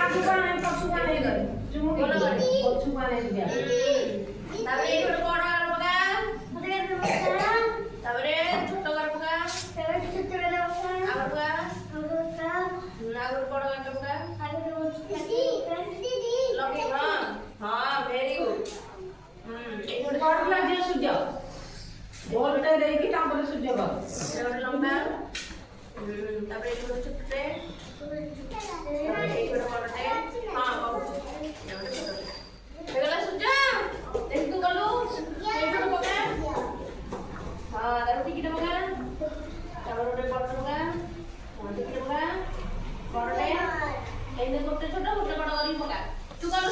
ଆଗକୁ ଆଣେ ପଛକୁ ଆଣେ ଚୁମୁ ପଛକୁ ଆଣେ ଦିଆ ତାପରେ ଏଇ ଗୋଟେ ବଡ ଗାର ପକା ତାପରେ ଛୋଟ ଗାର ପକା ଆଉ ଗୋଟେ ବଡ ଗାର ପକା ଲଗେଇ ହଁ ଭେରି ଗୁଡ ଏଇ ଗୋଟେ ବଡ ଦିଅ ସୂର୍ଯ୍ୟ ଗୋଲଟେ ଦେଇକି ତାପରେ ସୂର୍ଯ୍ୟ କର ଗୋଟେ ଲମ୍ବା ତାପରେ ଏଇ ଗୋଟେ ଛୋଟଟେ ଏଇ ଗୋଟେ ବଡଟେ ହଁ କହୁଛି ହେଇଗଲା ସୂର୍ଯ୍ୟ ଦେଖି ତୁ ଗଲୁ ଏଇ ଗୋଟେ ପକା ହଁ ତାପରେ ଟିକିଟେ ପକା ତାପରେ ଗୋଟେ ବଡ ପକା ଟିକିଟେ ପକା ବଡଟେ ଏଇ ଗୋଟେ ଛୋଟ ଗୋଟେ ବଡ କରିକି ପକା ତୁ ଗଲୁ